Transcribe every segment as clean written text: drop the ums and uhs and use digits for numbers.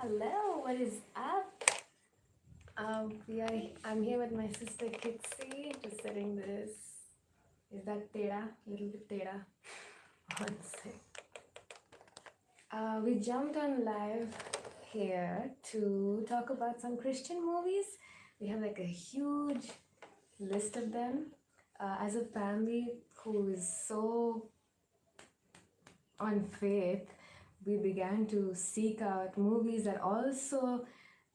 Hello, what is up? I'm here with my sister Kitsy, just setting this. Is that Teda? A little bit Teda. One sec. We jumped on live here to talk about some Christian movies. We have like a huge list of them. As a family who is so on faith, we began to seek out movies that also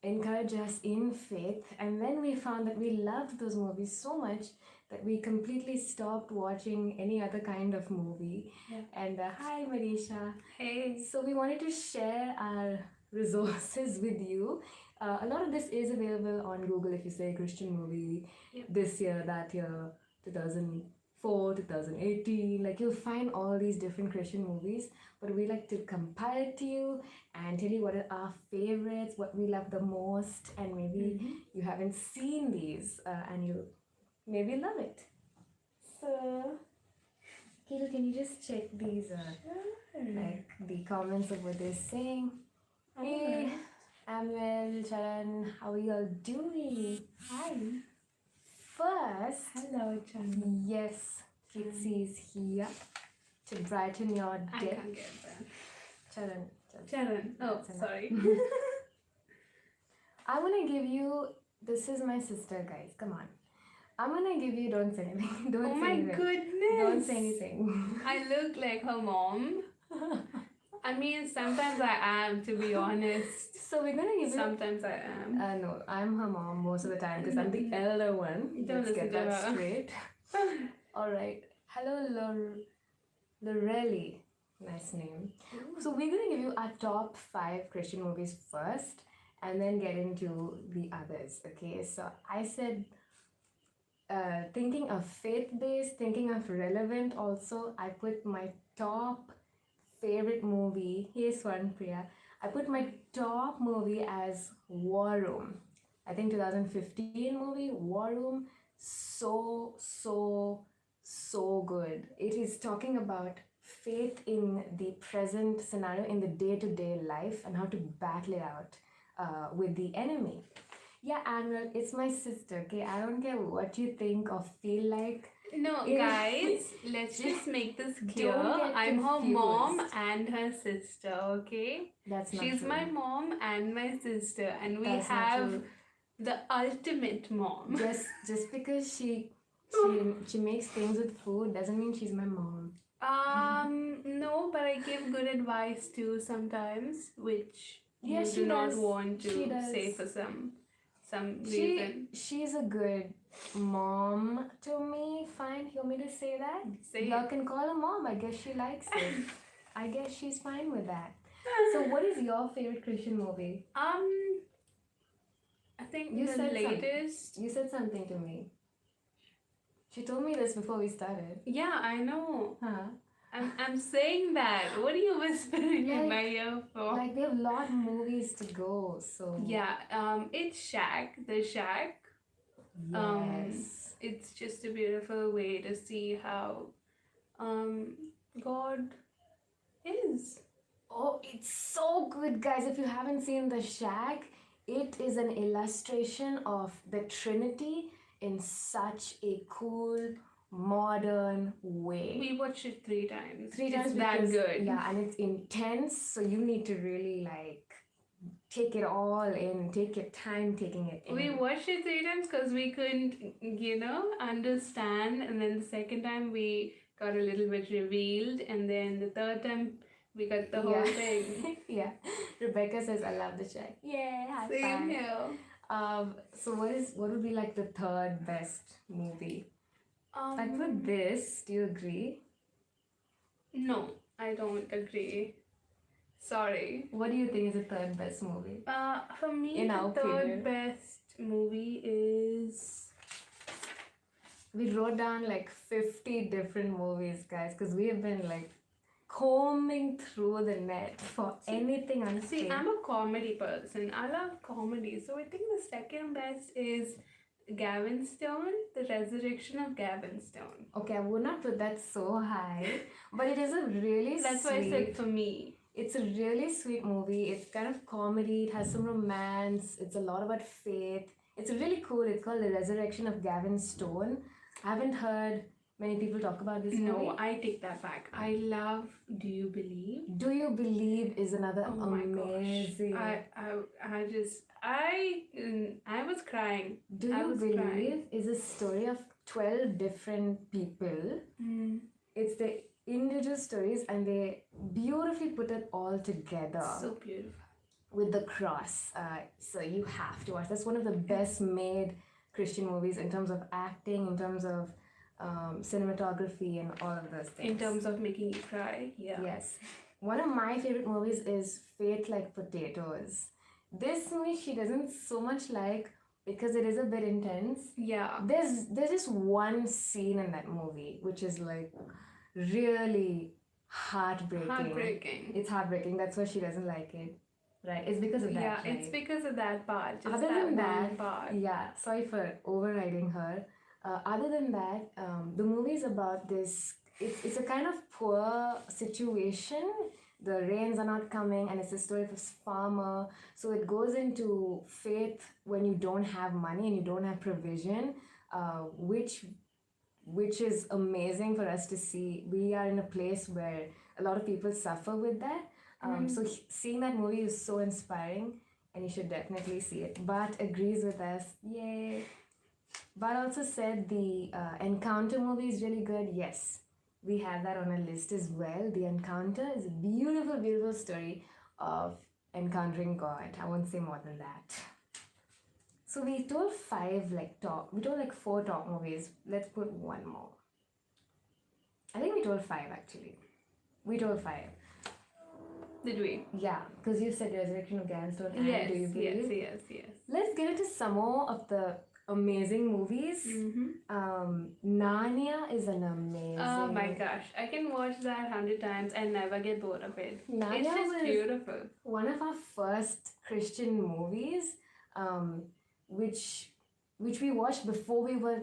encourage us in faith, and then we found that we loved those movies so much that we completely stopped watching any other kind of movie. Yeah. And hi Marisha. Hey. So we wanted to share our resources with you. A lot of this is available on Google. If you say Christian movie, Yep. this year, that year, 2004, 2018, like you'll find all these different Christian movies, but we like to compile it to you and tell you what are our favorites, what we love the most, and maybe you haven't seen these and you maybe love it. So, Kilo, can you just check these, like the comments of what they're saying? Hey, Amel, Charan, how are you all doing? Hi. First, Hello, Chan. yes, Kitsy is here to brighten your I day. can't get that. Charan. Charan. Oh, That's enough. sorry. I want to give you, this is my sister, guys, come on. I'm going to give you, don't say anything. Don't Oh say my anything. goodness. Don't say anything. I look like her mom. I mean, sometimes I am, to be honest. So we're going to give you, Sometimes I am. no, I'm her mom most of the time because I'm the elder one. Don't Let's get listen to that her. straight. All right. Hello, Lorelli. Nice name. So we're going to give you our top 5 Christian movies first and then get into the others. Okay, so I said thinking of faith-based, thinking of relevant also, I put my top favorite movie. Here's one, Priya. I put my top movie as War Room. I think 2015 movie, War Room. So good. It is talking about faith in the present scenario, in the day-to-day life, and how to battle it out with the enemy. Yeah, Annual, it's my sister, okay? I don't care what you think or feel like. No, Yeah. guys, let's just make this clear. Don't get I'm her confused. mom and her sister, okay? That's not She's true. my mom and my sister, and we That's not have true. the ultimate mom. Just because she makes things with food doesn't mean she's my mom. No, but I give good advice too sometimes, which Yeah, you she do not does. want She to does. say for some reason. She's a good mom to me. Fine, you want me to say that? Say Y'all it. can call her mom. I guess she likes it. I guess she's fine with that. So what is your favorite Christian movie? I think You the said latest. You said something to me. She told me this before we started. Yeah, I know. Huh? I'm saying that. What are you whispering in Like- my ear for? Like they have a lot of movies to go, so Yeah, it's Shack. The Shack. yes. It's just a beautiful way to see how God is. Oh, it's so good, guys. If you haven't seen The Shack, it is an illustration of the Trinity in such a cool, modern way. We watched it 3 times. 3 times It's that because- good. Yeah, and it's intense, so you need to really like take it all in, take your time taking it in. We watched it 3 times because we couldn't, understand. And then the second time we got a little bit revealed. And then the third time we got the whole thing. Yeah. Rebecca says, I love The Shack. Yeah, high Same five. here. So what would be like the third best movie? Like with this, do you agree? No, I don't agree. Sorry. What do you think is the third best movie? For me, In the our third opinion. best movie is. We wrote down like 50 different movies, guys, because we have been like combing through the net for anything on See, screen. I'm a comedy person. I love comedy. So I think the second best is Gavin Stone, The Resurrection of Gavin Stone. Okay, I would not put that so high, but it is a really That's why I said for me. It's a really sweet movie. It's kind of comedy. It has some romance. It's a lot about faith. It's really cool. It's called The Resurrection of Gavin Stone. I haven't heard many people talk about this movie. No, I take that back. I love Do You Believe? Do You Believe is another Oh my amazing. gosh. I was crying. Do I You was Believe crying. is a story of 12 different people. Mm, It's the individual stories and they beautifully put it all together so beautiful. with the cross. So you have to watch. That's one of the best made Christian movies in terms of acting, in terms of cinematography, and all of those things. In terms of making you cry, yeah. Yes. One of my favorite movies is Faith Like Potatoes. This movie she doesn't so much like because it is a bit intense. Yeah. There's just one scene in that movie which is like really heartbreaking. Heartbreaking. It's heartbreaking. That's why she doesn't like it. Right? It's because of that. Yeah, right? it's because of that part. Just Other that than one that, part. yeah, sorry for overriding her. Other than that, the movie is about this. It's a kind of poor situation. The rains are not coming, and it's a story of a farmer. So it goes into faith when you don't have money and you don't have provision, which is amazing for us to see. We are in a place where a lot of people suffer with that. So seeing that movie is so inspiring, and you should definitely see it. But agrees with us, yay! But also said the Encounter movie is really good. Yes, we have that on a list as well. The Encounter is a beautiful, beautiful story of encountering God. I won't say more than that. So we told we told like 4 top movies. Let's put one more. I think we told 5 actually. We told 5. Did we? Yeah, because you said Resurrection of Gavin Stone and Yes, Do You Believe? yes. Let's get into some more of the amazing movies. Narnia is an amazing. Oh my gosh, I can watch that 100 times and never get bored of it. Narnia It's just was beautiful. one of our first Christian movies, which we watched before we were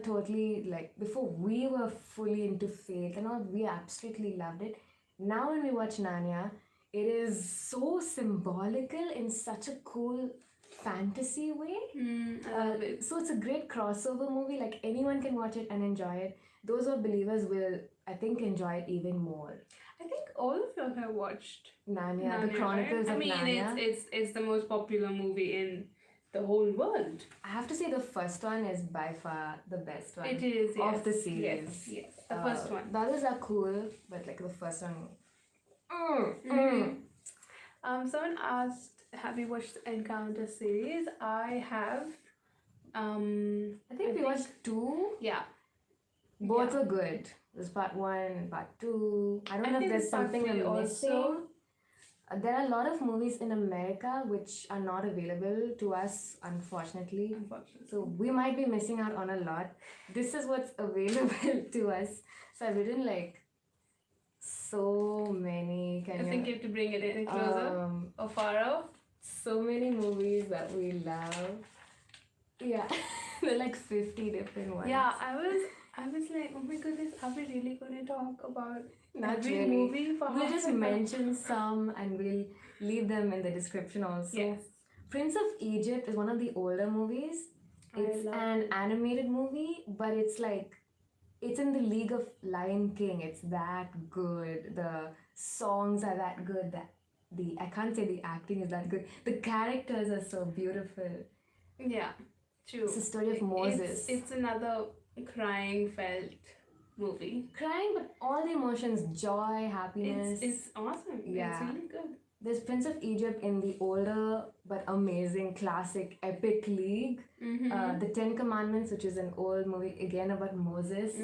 before we were fully into faith and all. We absolutely loved it. Now when we watch Narnia, it is so symbolical in such a cool fantasy way. I love it. So it's a great crossover movie. Like anyone can watch it and enjoy it. Those who are believers will, I think, enjoy it even more. I think all of you have watched Narnia, the Chronicles right? of Narnia. I mean, it's the most popular movie in the whole world. I have to say the first one is by far the best one. It is, yes. Of the series. Yes. The first one. The others are cool, but like the first one. Someone asked, have you watched the Encounter series? I have. I think we watched 2. Yeah. Both are good. There's part 1 and part 2. I don't know if think there's part something 3 I'm missing. also. There are a lot of movies in America which are not available to us, unfortunately. So we might be missing out on a lot. This is what's available to us. So I've written like so many I think you have to bring it in closer or far off. so many movies that we love. Yeah, there are like 50 different ones. Yeah, I was like, oh my goodness, are we really going to talk about Not every really. movie for We'll half just an hour? mention some and we'll leave them in the description also. Yes. Prince of Egypt is one of the older movies. It's an animated movie, but it's like, it's in the league of Lion King. It's that good. The songs are that good. I can't say the acting is that good. The characters are so beautiful. Yeah, true. It's the story of Moses. It's another crying felt movie. Crying, but all the emotions, joy, happiness. It's awesome. Yeah. It's really good. There's Prince of Egypt in the older but amazing classic epic league. The 10 Commandments, which is an old movie again about Moses.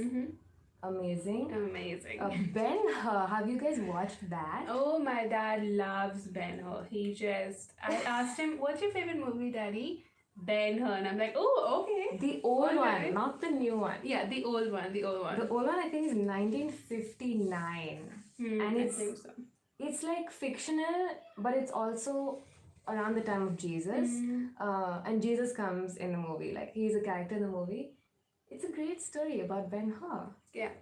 Amazing. Amazing. Ben-Hur, have you guys watched that? Oh, my dad loves Ben-Hur. I asked him, what's your favorite movie, Daddy? Ben-Hur. And I'm like, oh, okay. The old Okay. one, not the new one. Yeah, the old one. The old one I think is 1959. And I think so. It's like fictional, but it's also around the time of Jesus. And Jesus comes in the movie. Like, he's a character in the movie. It's a great story about Ben-Hur. Yeah.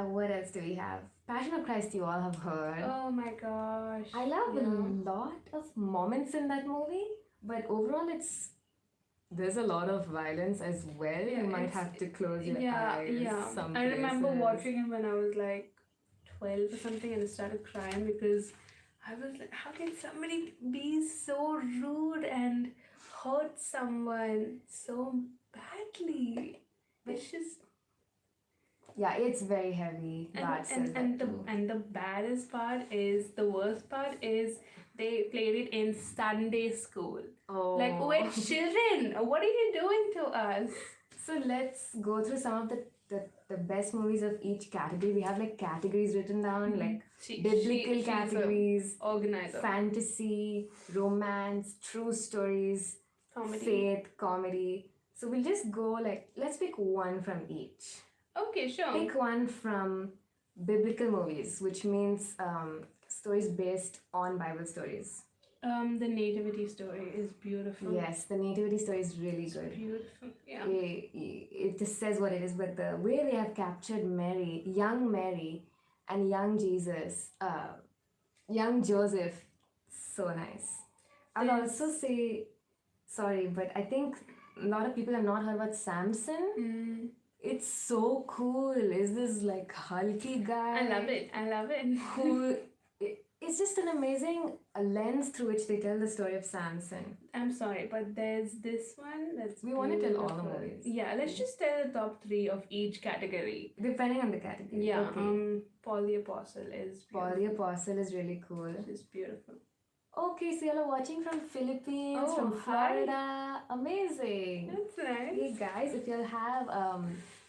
What else do we have? Passion of Christ, you all have heard. Oh my gosh. I love yeah. a lot of moments in that movie, but overall, there's a lot of violence as well. Yeah, You might it's- have to close your Yeah, eyes. yeah. Some I remember places. watching it when I was like 12 or something, and I started crying because I was like, how can somebody be so rude and hurt someone so badly? It's just Yeah, it's very heavy. Bart says that too. and the baddest part is the worst part is they played it in Sunday school. Oh. Like, we're children. What are you doing to us? So let's go through some of the best movies of each category. We have like categories written down, like biblical she's a categories, organizer. fantasy, romance, true stories, Comedy. faith, comedy. So we'll just go like, let's pick one from each. Okay, sure. Pick one from biblical movies, which means stories based on Bible stories. The nativity story is beautiful. Yes, the nativity story is really It's good. beautiful. Yeah. It just says what it is, but the way they have captured young Mary, and young Jesus, young Joseph, so nice. I'll also say, sorry, but I think a lot of people have not heard about Samson. Mm, It's so cool. Is this like hulky guy? I love it. I love it. Who? It's just an amazing lens through which they tell the story of Samson. I'm sorry, but there's this one that's We want to tell all the beautiful. movies. Yeah, let's just tell the top 3 of each category. Depending on the category. Yeah. Okay. Paul the Apostle is Paul the Apostle is really cool. It's beautiful. Okay, so you're watching from Philippines, Oh, from hi. Florida. Amazing. That's nice. Hey guys, if you'll have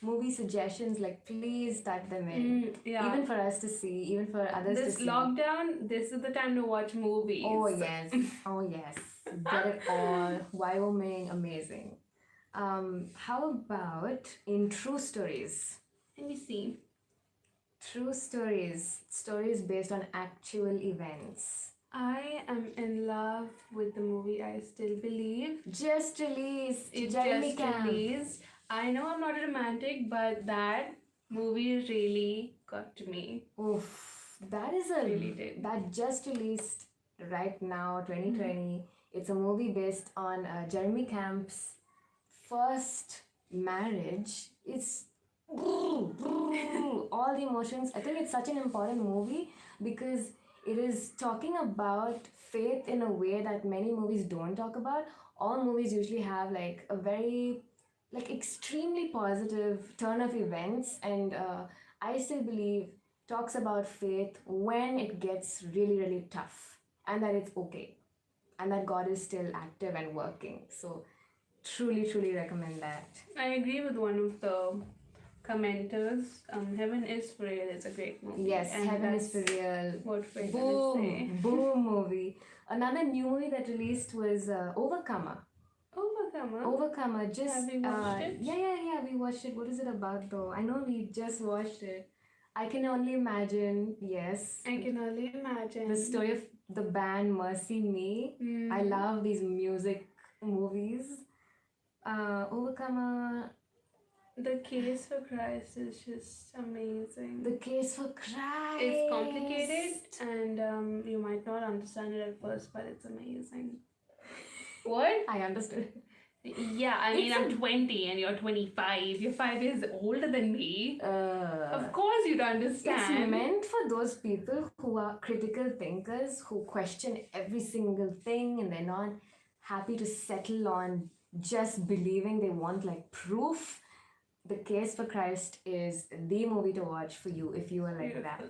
movie suggestions, like please type them in. Yeah. Even for us to see, even for others This to see. lockdown, this is the time to watch movies. Oh yes, oh yes. Get it all. Wyoming, amazing. How about in true stories? Let me see. True stories based on actual events. I am in love with the movie I Still Believe. Just released. It Jeremy just Camp. released. I know I'm not a romantic, but that movie really got to me. Oof, that is a Really did. that just released right now, 2020. It's a movie based on Jeremy Camp's first marriage. It's all the emotions. I think it's such an important movie because it is talking about faith in a way that many movies don't talk about. All movies usually have like a very extremely positive turn of events, and I Still Believe talks about faith when it gets really, really tough, and that it's okay, and that God is still active and working. So truly, truly recommend that. I agree with one of the commenters. Heaven is for Real is a great movie. Yes, and Heaven is that's for Real. what we're gonna say. Boom movie. Another new movie that released was Overcomer. Overcomer. Just Have we watched it? Yeah. We watched it. What is it about though? I know we just watched it. I can only imagine. Yes. I can only imagine. The story of the band Mercy Me. I love these music movies. Overcomer. The Case for Christ is just amazing. The Case for Christ. It's complicated and you might not understand it at first, but it's amazing. What? I understood. Yeah, I mean, I'm 20 and you're 25. You're 5 years older than me. Of course you'd It's understand. meant for those people who are critical thinkers, who question every single thing and they're not happy to settle on just believing. They want like proof. The Case for Christ is the movie to watch for you if you are like that.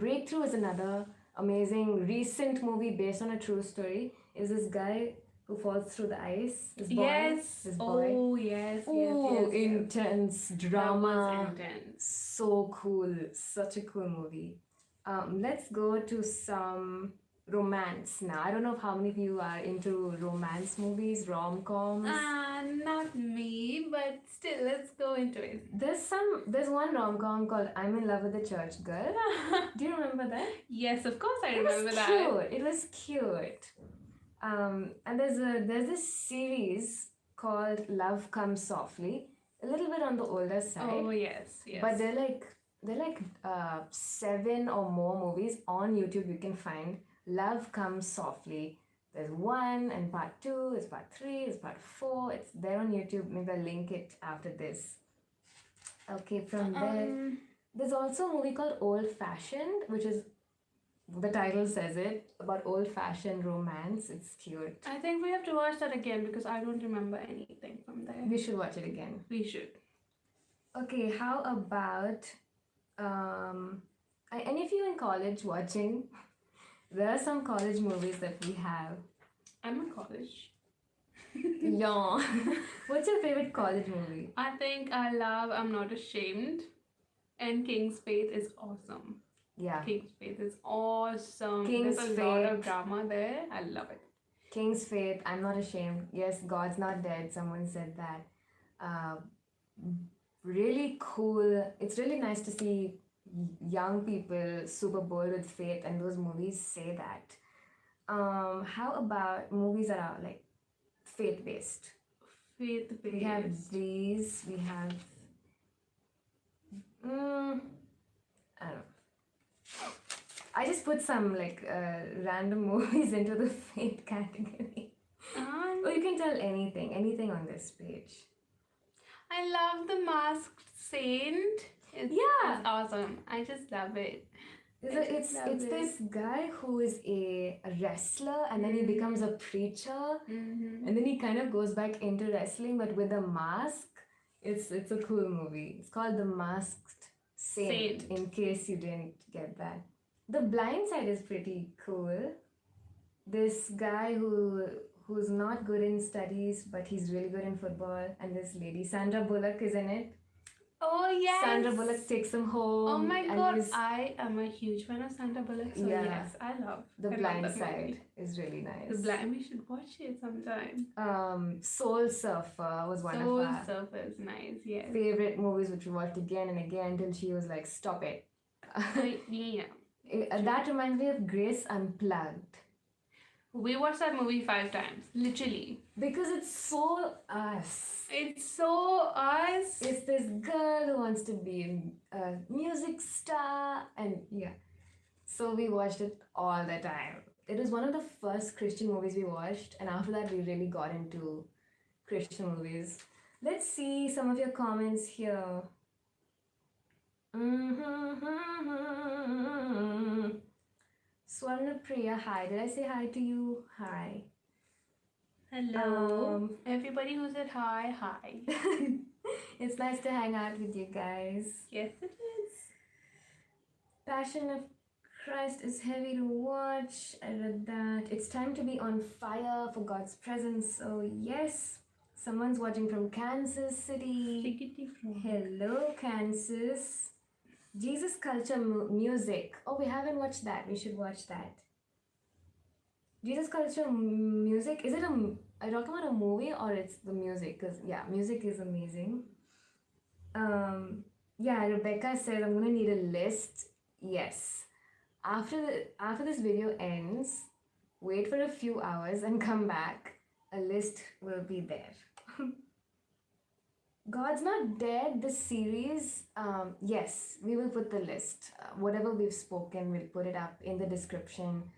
Breakthrough is another amazing recent movie based on a true story. Is this guy who falls through the ice? This boy? Yes. This boy? Oh, yes. Oh, intense drama. That was intense. So cool. Such a cool movie. Let's go to some romance now. I don't know how many of you are into romance movies, rom-coms. Not me, but still, let's go into it. There's one rom-com called I'm in Love with the Church Girl. Do you remember that? Yes, of course I It remember was that. cute. It was cute. And there's this series called Love Comes Softly. A little bit on the older side. Oh, yes, yes. But they're like there are like 7 or more movies on YouTube you can find. Love Comes Softly. There's 1 and part 2, there's part 3, there's part 4. It's there on YouTube. Maybe I'll link it after this. Okay, from there, there's also a movie called Old Fashioned, which is, the title says it, about old-fashioned romance. It's cute. I think we have to watch that again because I don't remember anything from there. We should watch it again. We should. Okay, how about any of you in college watching? There are some college movies that we have. I'm in college. Yeah. What's your favorite college movie? I think I love I'm Not Ashamed, and King's Faith is awesome. Yeah. King's Faith is awesome. King's There's a lot Faith. of drama there. I love it. King's Faith, I'm Not Ashamed. Yes, God's Not Dead. Someone said that. Really cool. It's really nice to see young people super bold with faith, and those movies say that. How about movies that are like faith-based? Faith-based. We have these. We have. I don't know. I just put some like random movies into the faith category. Or you can tell anything on this page. I love The Masked Saint. It's awesome. I just love it. It's this guy who is a wrestler, and then he becomes a preacher, and then he kind of goes back into wrestling, but with a mask. It's a cool movie. It's called The Masked Saint. In case you didn't get that. The Blind Side is pretty cool. This guy who's not good in studies, but he's really good in football, and this lady Sandra Bullock is in it. Oh yes. Sandra Bullock takes him home. Oh my god, I am a huge fan of Sandra Bullock. So yes, I love The Blind that Side movie. is really nice. We should watch it sometime. Soul Surfer was one of Soul our Surfer is nice. Yes. favorite movies, which we watched again and again until she was like, "Stop it." Yeah. That reminds me of Grace Unplugged. We watched that movie 5 times, literally. Because it's so us. It's so us. It's this girl who wants to be a music star, and so we watched it all the time. It was one of the first Christian movies we watched, and after that we really got into Christian movies. Let's see some of your comments here. Swarna Priya, hi. Did I say hi to you? Hi. Hello. Everybody who said hi, hi. It's nice to hang out with you guys. Yes, it is. Passion of Christ is heavy to watch. I read that. It's time to be on fire for God's presence. Oh, yes. Someone's watching from Kansas City. Hello, Kansas. Jesus Culture Music. Oh, we haven't watched that. We should watch that. Jesus Culture Music. Is it are you talking about a movie or it's the music? Because music is amazing. Rebecca said I'm gonna need a list. Yes. After this video ends, wait for a few hours and come back. A list will be there. God's Not Dead, the series, yes, we will put the list. Whatever we've spoken, we'll put it up in the description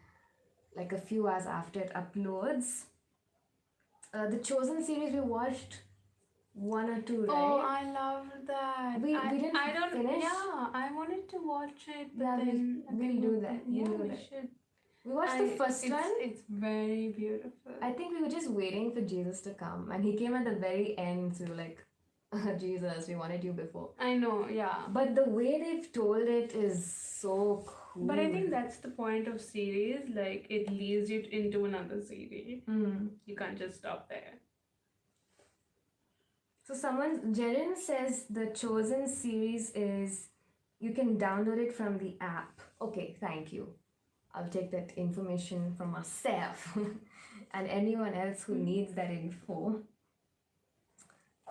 like a few hours after it uploads. The Chosen series, we watched 1 or 2, right? Oh, I loved that. We didn't finish? Yeah, I wanted to watch it, but Yeah, then we'll do that. Yeah, We'll do we that. should. We watched the first one. It's very beautiful. I think we were just waiting for Jesus to come, and he came at the very end, so we were like, Jesus, we wanted you before. I know, yeah. But the way they've told it is so cool. But I think that's the point of series. Like, it leads you into another series. You can't just stop there. So Jaren says the Chosen series is, you can download it from the app. Okay, thank you. I'll take that information from myself and anyone else who needs that info.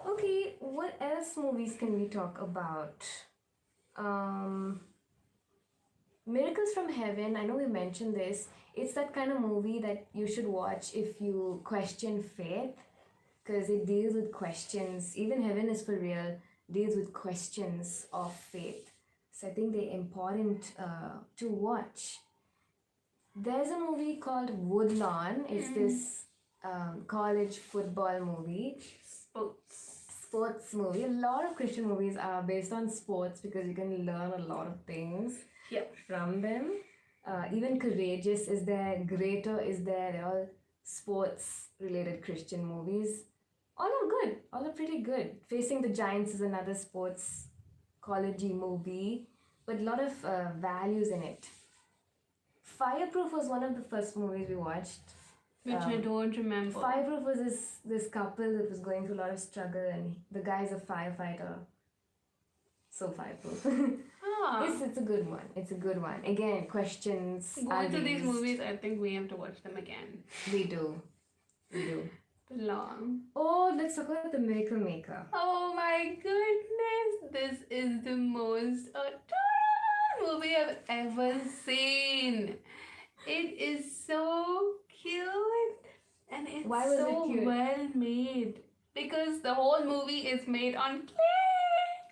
Okay, what else movies can we talk about? Miracles from Heaven, I know we mentioned this. It's that kind of movie that you should watch if you question faith, because it deals with questions. Even Heaven is for Real deals with questions of faith. So I think they're important to watch. There's a movie called Woodlawn. It's this college football movie. Sports movie. A lot of Christian movies are based on sports because you can learn a lot of things from them. Even Courageous is there, Greater is there. They're all sports related Christian movies. All are good. All are pretty good. Facing the Giants is another sports college-y movie, but a lot of values in it. Fireproof was one of the first movies we watched. Which I don't remember. Fireproof was this couple that was going through a lot of struggle, and the guy's a firefighter. So fireproof. It's a good one. It's a good one. Again, questions. Both of these movies, I think we have to watch them again. We do. Long. Oh, let's talk about The Miracle Maker. Oh my goodness, this is the most adorable movie I've ever seen. It is so cute and it's so well made because the whole movie is made on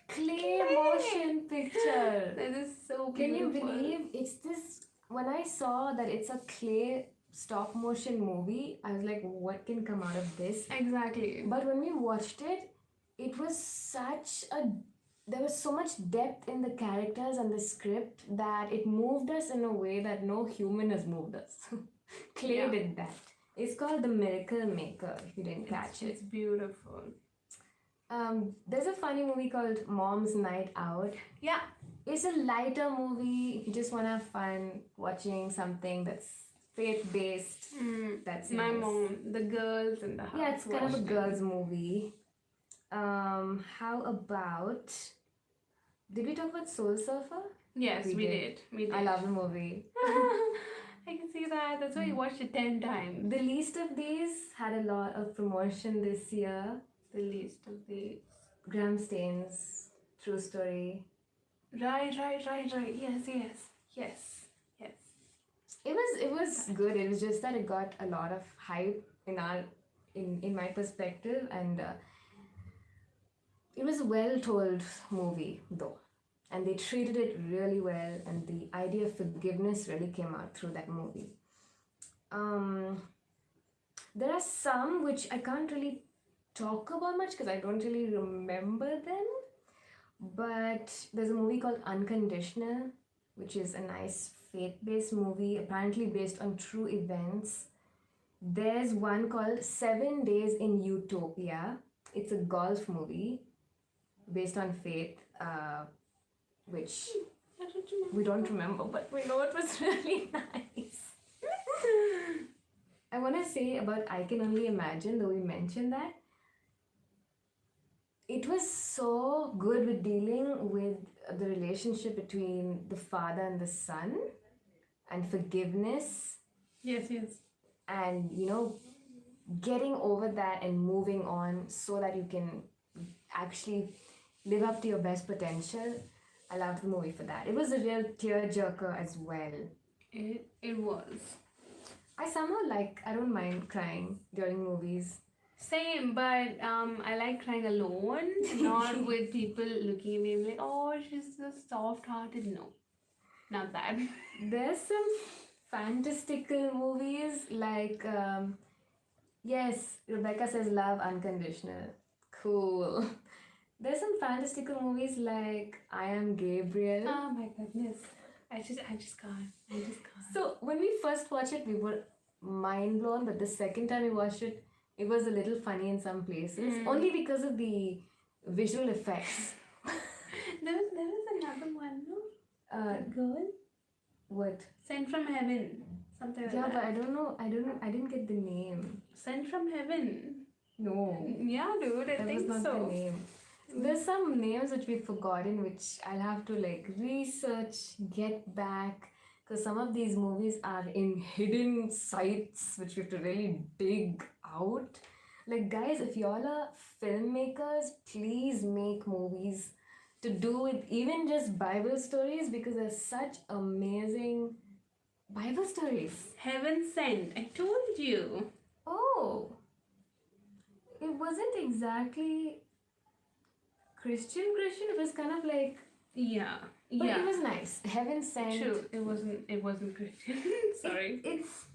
clay motion picture. That is so beautiful. Can you believe it's this? When I saw that it's a clay stop motion movie, I was like, what can come out of this? Exactly. But when we watched it, it was there was so much depth in the characters and the script that it moved us in a way that no human has moved us. Clay did that. It's called The Miracle Maker, if you didn't catch it. It's beautiful. There's a funny movie called Mom's Night Out. Yeah. It's a lighter movie. If you just want to have fun watching something that's faith-based. That's my nice. mom, the girls in the house. Yeah, it's kind of a girls' movie. How about... Did we talk about Soul Surfer? Yes, we did. I love the movie. I can see that. That's why you watched it 10 times. The Least of These had a lot of promotion this year. The Least of These. Graham Staines, true story. Right. Yes. It was good. It was just that it got a lot of hype in my perspective, and it was a well-told movie though, and they treated it really well, and the idea of forgiveness really came out through that movie. There are some which I can't really talk about much because I don't really remember them, but there's a movie called Unconditional, which is a nice faith-based movie, apparently based on true events. There's one called 7 Days in Utopia. It's a golf movie based on faith, which we don't remember, but we know it was really nice. I want to say about I Can Only Imagine, though we mentioned that, it was so good with dealing with the relationship between the father and the son and forgiveness. Yes. And, getting over that and moving on so that you can actually live up to your best potential. I loved the movie for that. It was a real tearjerker as well. It was. I somehow I don't mind crying during movies. Same, but I like crying alone, not with people looking at me and like, oh, she's so soft-hearted. No, not that. There's some fantastical movies like, yes, Rebecca says love unconditional. Cool. There's some fantastical movies like I Am Gabriel. Oh my goodness. I just can't. So when we first watched it, we were mind blown, but the second time we watched it, it was a little funny in some places, only because of the visual effects. There was another one, no? Girl? What? Sent from Heaven. Something like that. Yeah, but I don't know. I didn't get the name. Sent from Heaven. No. Yeah, dude, I think so. That was not the name. There's some names which we've forgotten, which I'll have to research, get back, because some of these movies are in hidden sites which we have to really dig out. Guys, if y'all are filmmakers, please make movies to do with even just Bible stories, because there's such amazing Bible stories. Heaven Sent. I told you. Oh. It wasn't exactly Christian. It was kind of Yeah. But Yeah. it was nice. Heaven Sent. True. It wasn't Christian. Sorry. It's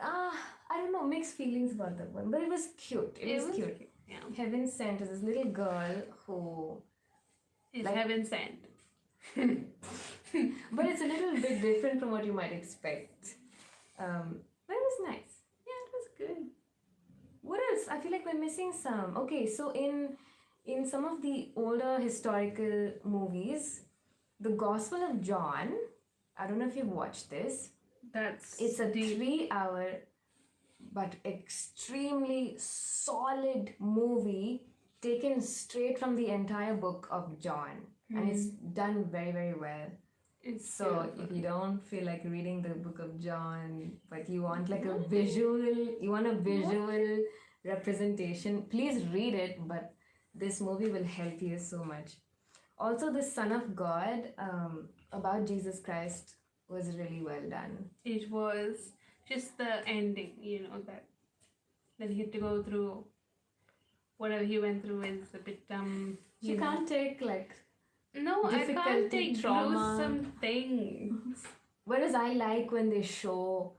I don't know, mixed feelings about that one, but it was cute. It was cute. Yeah. Heaven Sent is this little girl who, It's like- heaven sent. but it's a little bit different from what you might expect. But it was nice. Yeah, it was good. What else? I feel like we're missing some. Okay, so in some of the older historical movies, the Gospel of John, I don't know if you've watched this. That's It's a 3-hour but extremely solid movie taken straight from the entire book of John. And it's done very, very well. It's So beautiful. if you don't feel like reading the book of John, but you want like a visual representation, please read it, but this movie will help you so much. Also, the Son of God, about Jesus Christ, was really well done. It was just the ending, that he had to go through whatever he went through is a bit You can't take like. No, I difficulty, can't take trauma. gruesome things. Whereas I like when they show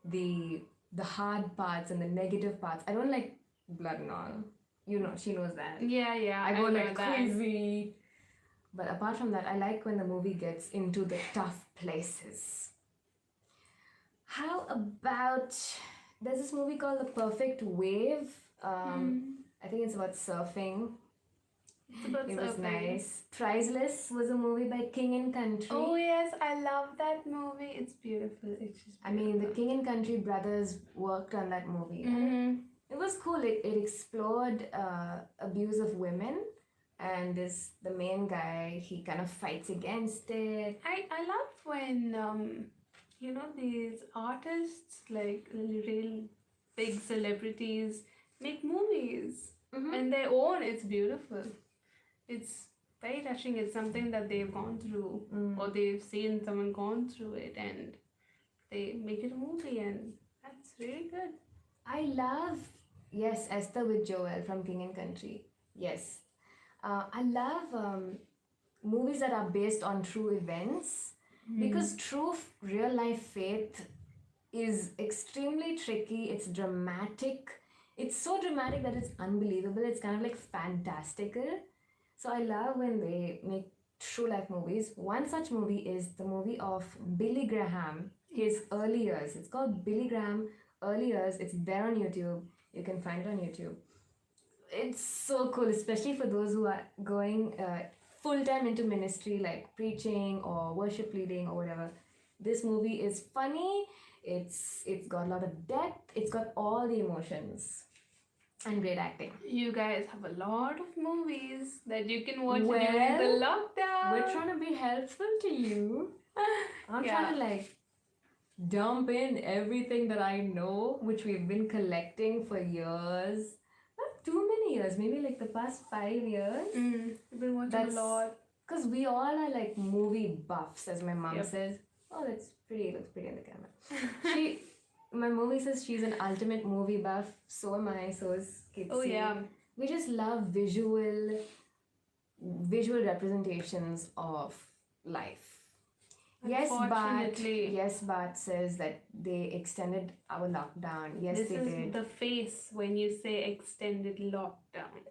the hard parts and the negative parts. I don't like blood and all. She knows that. Yeah, I go know like that. crazy. But apart from that, I like when the movie gets into the tough places. How about there's this movie called The Perfect Wave. I think it's about surfing. It's about It was surfing. nice. Priceless was a movie by King and Country. Oh yes, I love that movie. It's beautiful. It's just I mean, the King and Country brothers worked on that movie. It was cool. It explored abuse of women, and the main guy, he kind of fights against it. I love when these artists, like real big celebrities, make movies and their own. It's beautiful. It's very touching. It's something that they've gone through or they've seen someone gone through it, and they make it a movie, and that's really good. I love, yes, Esther with Joel from King and Country. Yes. I love movies that are based on true events because true real life faith is extremely tricky. It's dramatic. It's so dramatic that it's unbelievable. It's kind of like fantastical. So I love when they make true life movies. One such movie is the movie of Billy Graham, his early years. It's called Billy Graham Early Years. It's there on YouTube. You can find it on YouTube. It's so cool, especially for those who are going full time into ministry, like preaching or worship leading or whatever. This movie is funny. It's got a lot of depth. It's got all the emotions and great acting. You guys have a lot of movies that you can watch Well, during the lockdown. We're trying to be helpful to you. I'm trying to like dump in everything that I know, which we've been collecting for years. Not too many years, maybe like the past 5 years. You've been watching That's a lot. Because we all are like movie buffs, as my mom Yep. says. Oh, that's pretty. It looks pretty on the camera. My movie says she's an ultimate movie buff. So am I. So is Kitsy. Oh yeah. We just love visual representations of life. Unfortunately. Yes, Bart says that they extended our lockdown. Yes, This they is did. the face when you say extended lockdown.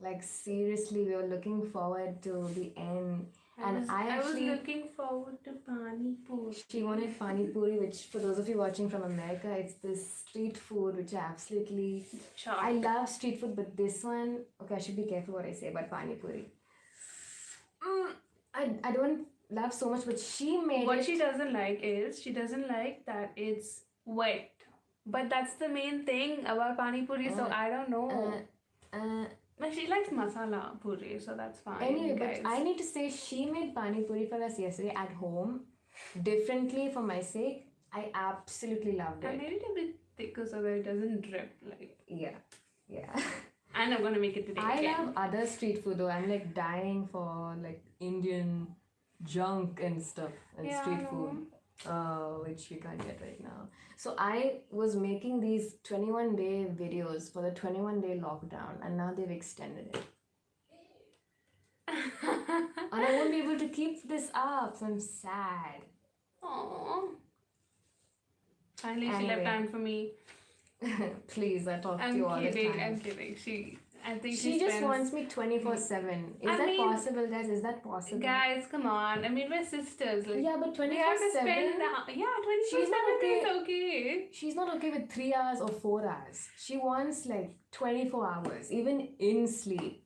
Like seriously, we were looking forward to the end. And I was actually- looking forward to Pani Puri. She wanted pani puri, which for those of you watching from America, it's this street food which I absolutely. I love street food, but this one, okay, I should be careful what I say about pani puri. I don't love so much, but she made What it. she doesn't like is she doesn't like that it's wet. But that's the main thing about Pani Puri, so I don't know. But she likes masala puri, so that's fine. Anyway, guys. but I need to say she made pani puri for us yesterday at home, differently for my sake. I absolutely loved I it. made it a bit thicker so that it doesn't drip. Yeah. And I'm gonna make it today I again. love other street food though. I'm like dying for like Indian junk and stuff and Yeah, I street know. food, which we can't get right now. So I was making these 21-day videos for the 21-day lockdown, and now they've extended it. And I won't be able to keep this up, so I'm sad. Aww. Finally, she left Anyway. time for me. Please, I talk to I'm you all the kidding. time. I'm kidding. I think She just spends- wants me 24/7. Is I that mean, possible, guys? Is that possible? Guys, come on. I mean, we're sisters. Like, Yeah, but we have to 24/7. spend. Yeah, 24/7 She's not is okay. She's not okay with 3 hours or 4 hours. She wants like 24 hours, even in sleep.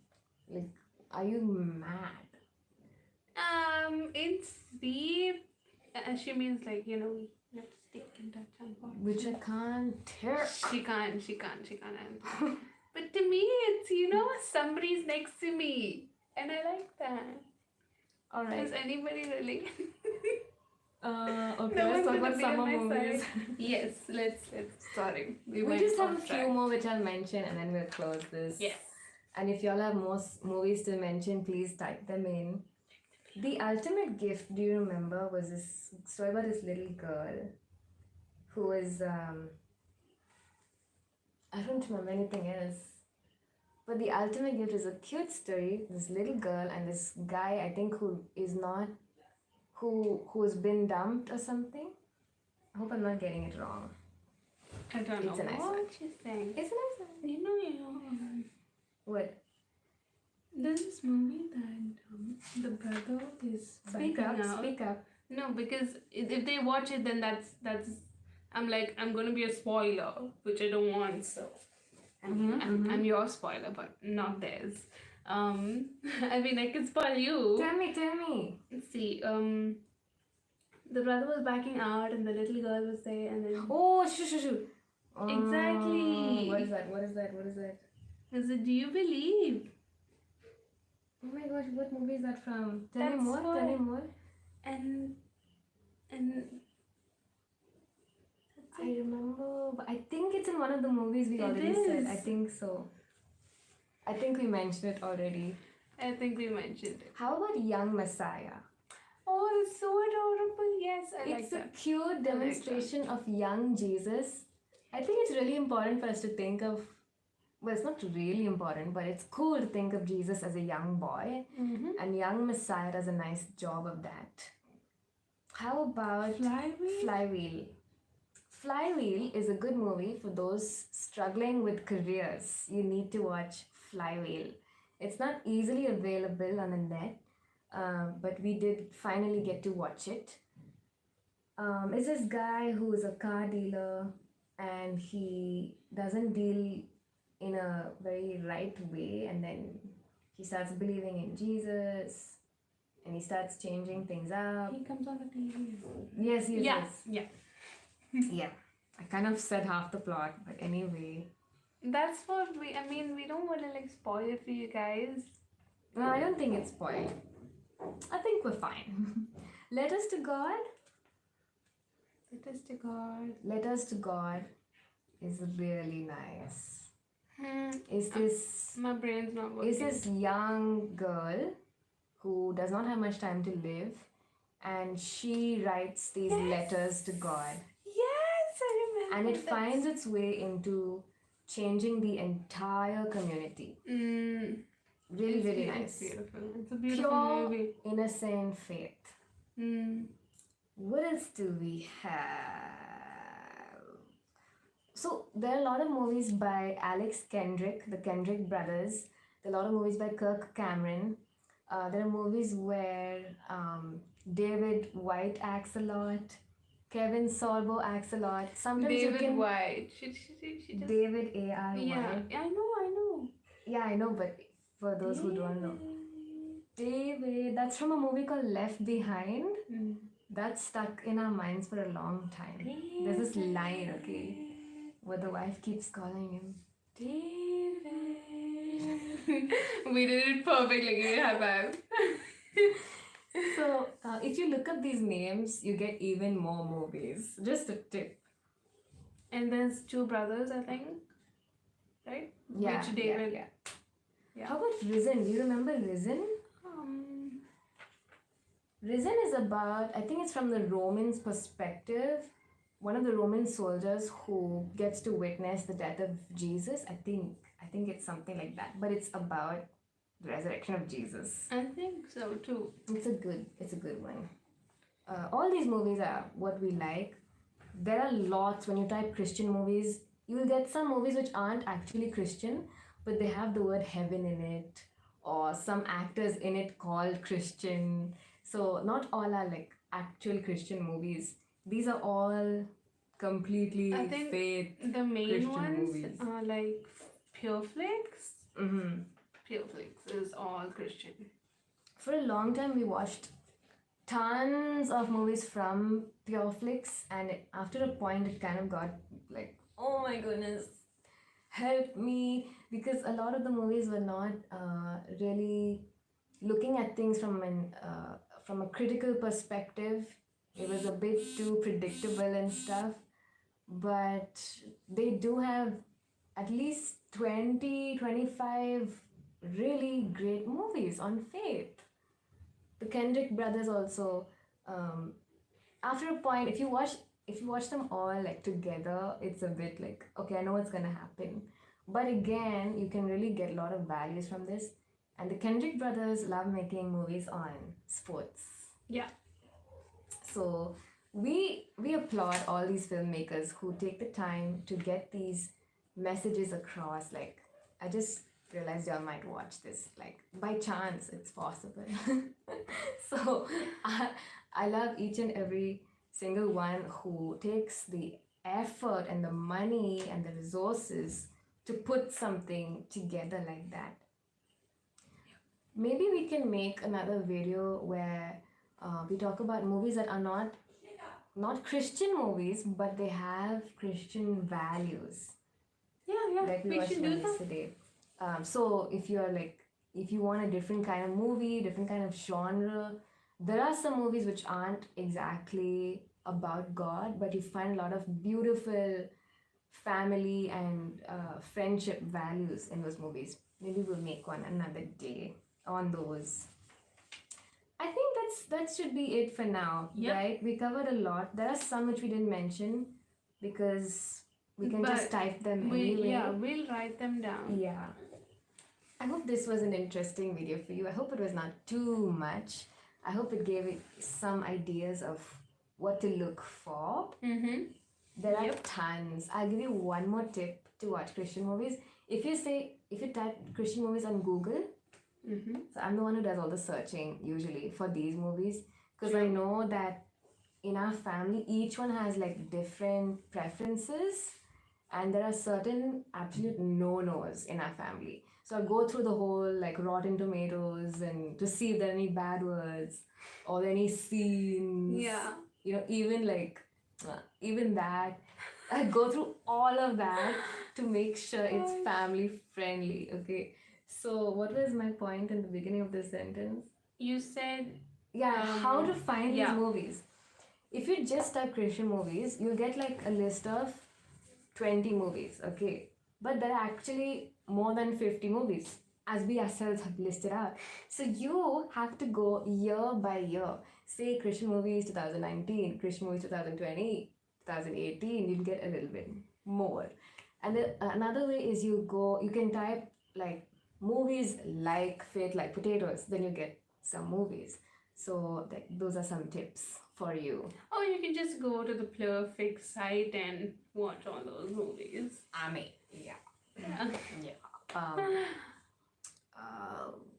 Like, are you mad? In sleep, she means like, you know, we have to stick in touch and all. Which I can't hear. She can't. But to me, it's, you know, somebody's next to me. And I like that. Alright. Does anybody really? Okay, No let's one's talk gonna about be on summer my movies. side. Yes, let's. Sorry. We went just have a off few track. more which I'll mention and then we'll close this. Yes. And if y'all have more movies to mention, please type them in. The ultimate gift, do you remember, was this story about this little girl who was, I don't remember anything else. But the ultimate gift is a cute story. This little girl and this guy, I think, who's been dumped or something. I hope I'm not getting it wrong. I don't know It's a nice what one. she's saying. It's a nice one. You know, What? there's this movie that the brother is Speak backing up, out. speak up. No, because if they watch it, then that's I'm like, I'm gonna be a spoiler, which I don't want. So I'm your spoiler, but not theirs. I mean, I can spoil you. Tell me. Let's see. The brother was backing out, and the little girl was there, and then Oh, shoot. Exactly. What is that? is it? Do you believe? Oh my gosh, what movie is that from? Tell That's me more. And I remember, but I think it's in one of the movies we It already said. is. I think so. I think we mentioned it already. I think we mentioned it. How about Young Messiah? Oh, it's so adorable. Yes, I like It's a that. cute demonstration of young Jesus. I think it's really important for us to think of, well, it's not really important, but it's cool to think of Jesus as a young boy, and Young Messiah does a nice job of that. How about Flywheel? Flywheel is a good movie for those struggling with careers. You need to watch Flywheel. It's not easily available on the net, but we did finally get to watch it. It's this guy who is a car dealer and he doesn't deal in a very right way, and then he starts believing in Jesus and he starts changing things up. He comes on the TV. Yes. Yeah. Yeah. I kind of said half the plot, but anyway. That's what we don't want to like spoil it for you guys. No, I don't think it's spoiled. I think we're fine. Letters to God. Letters to God. Letters to God is really nice. Is this My brain's not working. is this young girl who does not have much time to live, and she writes these letters to God, Yes, I remember. and it finds its way into changing the entire community. Really, really It's nice. beautiful. It's a beautiful Pure, movie. innocent faith. What else do we have? So there are a lot of movies by Alex Kendrick, the Kendrick brothers. There are a lot of movies by Kirk Cameron. There are movies where David White acts a lot. Kevin Sorbo acts a lot. Sometimes you David can White. She just... David A.R. Yeah, White. I know. Yeah, I know, but for those who don't know. David, that's from a movie called Left Behind. That's stuck in our minds for a long time. There's this line, okay, where the wife keeps calling him David. We did it perfectly. Give me a high five. So, if you look up these names, you get even more movies. Just a tip. And there's two brothers, I think. Right? Yeah. Which David? Yeah. How about Risen? Do you remember Risen? Risen is about, I think it's from the Romans' perspective. One of the Roman soldiers who gets to witness the death of Jesus. I think it's something like that. But it's about the resurrection of Jesus. I think so too. It's a good one. All these movies are what we like. There are lots. When you type Christian movies, you will get some movies which aren't actually Christian, but they have the word heaven in it, or some actors in it called Christian. So not all are like actual Christian movies. These are all completely I think faith. the main Christian ones movies. are like Pure Flix. Mm-hmm. Pure Flix is all Christian. For a long time, we watched tons of movies from Pureflix, and after a point, it kind of got like, oh my goodness, help me, because a lot of the movies were not really looking at things from a critical perspective. It was a bit too predictable and stuff, but they do have at least 20-25 really great movies on faith. The Kendrick brothers also, after a point, if you watch them all like together, it's a bit like, okay, I know what's gonna happen, but again, you can really get a lot of values from this. And the Kendrick brothers love making movies on sports. Yeah. So we applaud all these filmmakers who take the time to get these messages across. Like, I just realized y'all might watch this, like by chance it's possible. So I love each and every single one who takes the effort and the money and the resources to put something together like that. Maybe we can make another video where we talk about movies that are not Christian movies, but they have Christian values. Yeah, Like we we watched should one do that. yesterday. So if you want a different kind of movie, different kind of genre, there are some movies which aren't exactly about God, but you find a lot of beautiful family and friendship values in those movies. Maybe we'll make one another day on those. I think that should be it for now, Yep. right? We covered a lot. There are some which we didn't mention because we can just But type them anyway. we'll write them down. Yeah. I hope this was an interesting video for you. I hope it was not too much. I hope it gave you some ideas of what to look for. Mm-hmm. There are Yep. tons. I'll give you one more tip to watch Christian movies. If you type Christian movies on Google, Mm-hmm. so I'm the one who does all the searching usually for these movies, because I know that in our family each one has like different preferences, and there are certain absolute no-nos in our family. So I'll go through the whole like Rotten Tomatoes and to see if there are any bad words or any scenes. Yeah. Even that. I go through all of that to make sure it's family friendly. Okay. So what was my point in the beginning of this sentence? You said Yeah, how to find yeah. these movies. If you just type Christian movies, you'll get like a list of 20 movies, okay? But there are actually more than 50 movies, as we ourselves have listed out. So you have to go year by year. Say Christian movies 2019, Christian movies 2020, 2018, you'll get a little bit more. And then another way is you can type like movies like Faith Like Potatoes, then you get some movies. So those are some tips for you. Or you can just go to the Pure Fix site and watch all those movies. I mean, yeah. Yeah. Yeah.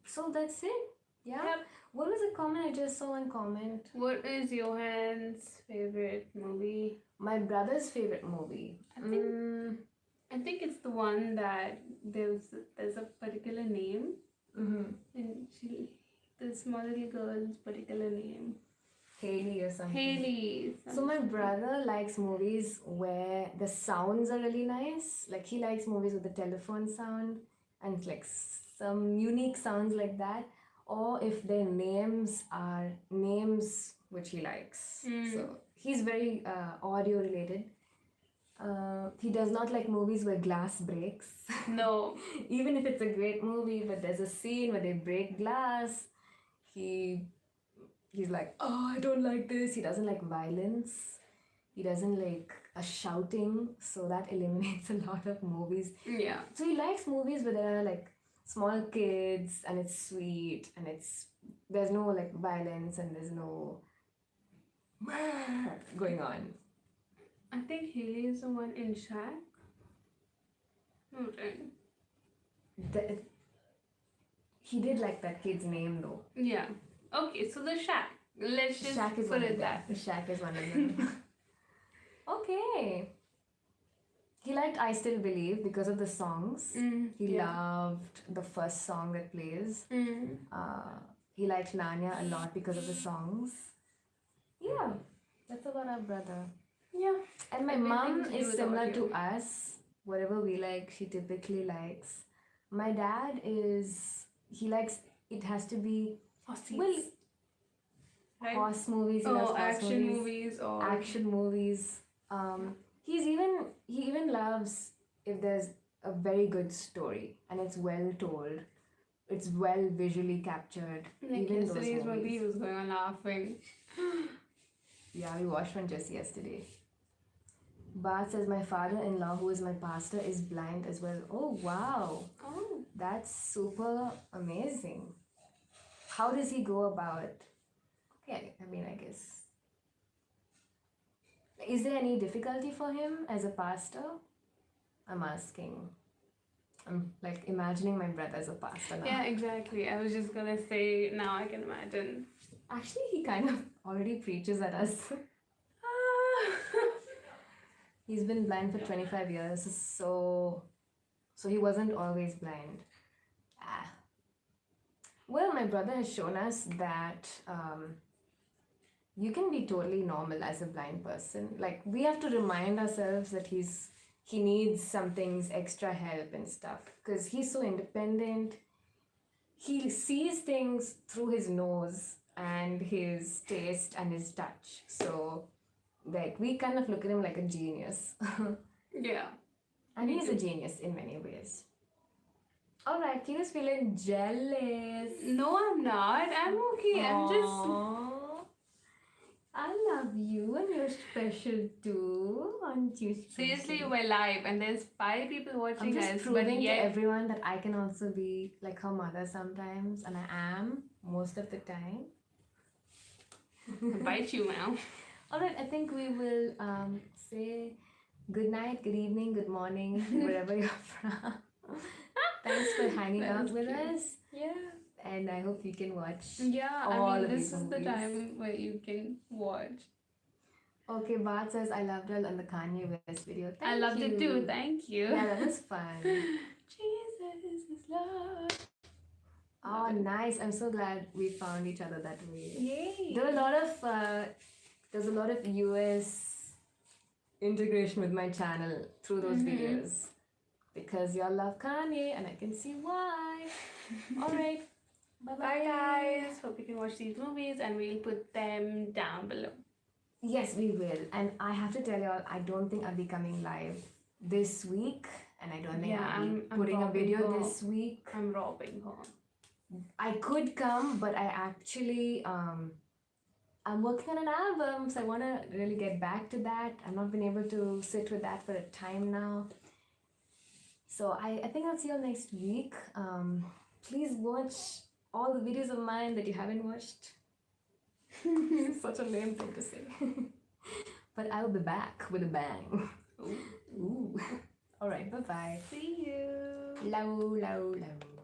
So that's it. Yeah. Yep. What was the comment I just saw in comment? What is Johan's favorite movie? My brother's favorite movie. I think it's the one that there's a particular name, and the small little girl's particular name. Haley or something. Haley. So my brother likes movies where the sounds are really nice. Like he likes movies with the telephone sound and like some unique sounds like that. Or if their names are names which he likes. So he's very audio related. He does not like movies where glass breaks. No. Even if it's a great movie, but there's a scene where they break glass, he's like, oh, I don't like this. He doesn't like violence. He doesn't like a shouting. So that eliminates a lot of movies. Yeah. So he likes movies where there are like small kids, and it's sweet, and there's no like violence, and there's no going on. I think Haley is the one in Shaq. Okay. He did like that kid's name though. Yeah. Okay, so the Shaq. Let's just Shaq is put one of it them. that. Shaq is one of them. Okay. He liked I Still Believe because of the songs. He loved the first song that plays. He liked Narnia a lot because of the songs. Yeah, that's about our brother. Yeah. And my Everything mom to do is with similar audio. to us. Whatever we like, she typically likes. My dad he likes, it has to be, Aussies. well, Right? horse movies. He loves horse action movies or action movies. He even loves if there's a very good story and it's well told, it's well visually captured. like even those yesterday's movie, movies. he was going on laughing. Yeah, we watched one just yesterday. Bart says my father-in-law, who is my pastor, is blind as well. Oh wow, Oh. that's super amazing. How does he go about? Okay, I mean, I guess. Is there any difficulty for him as a pastor? I'm asking. I'm like imagining my brother as a pastor now. Yeah, exactly. I was just gonna say, now I can imagine. Actually, he kind of already preaches at us. He's been blind for 25 years, so he wasn't always blind. Well, my brother has shown us that you can be totally normal as a blind person. Like, we have to remind ourselves that he needs some things, extra help and stuff, because he's so independent. He sees things through his nose and his taste and his touch. So, like, we kind of look at him like a genius. Yeah. And he's a genius in many ways. Alright, Kira's feeling jealous. No, I'm not. I'm okay. I'm just. Aww. I love you and you're special too. Aren't you special? Seriously, we're live and there's 5 people I'm watching just us, but proving to yet. everyone that I can also be like her mother sometimes, and I am most of the time. Bite you now. Alright, I think we will say good night, good evening, good morning, wherever you're from. Thanks for hanging That out was with cute. us, Yeah. and I hope you can watch. Yeah, all I of mean, this these is the movies. time where you can watch. Okay, Bart says I loved it on the Kanye West video. Thank I loved you. it too. Thank you. Yeah, that was fun. Jesus is love. Oh, nice! I'm so glad we found each other that way. Yay. There were a lot of there's a lot of US integration with my channel through those videos because y'all love Kanye, and I can see why. All right, bye Bye guys. Hope you can watch these movies and we'll put them down below. Yes, we will. And I have to tell y'all, I don't think I'll be coming live this week, and I don't think I'll be I'm putting a robbing video her. this week. I'm robbing her. I could come, but I actually I'm working on an album, so I want to really get back to that. I've not been able to sit with that for a time now. So I think I'll see you all next week. Please watch all the videos of mine that you haven't watched. Such a lame thing to say. But I'll be back with a bang. Ooh. Ooh. Alright, bye-bye. See you. Love, love, love.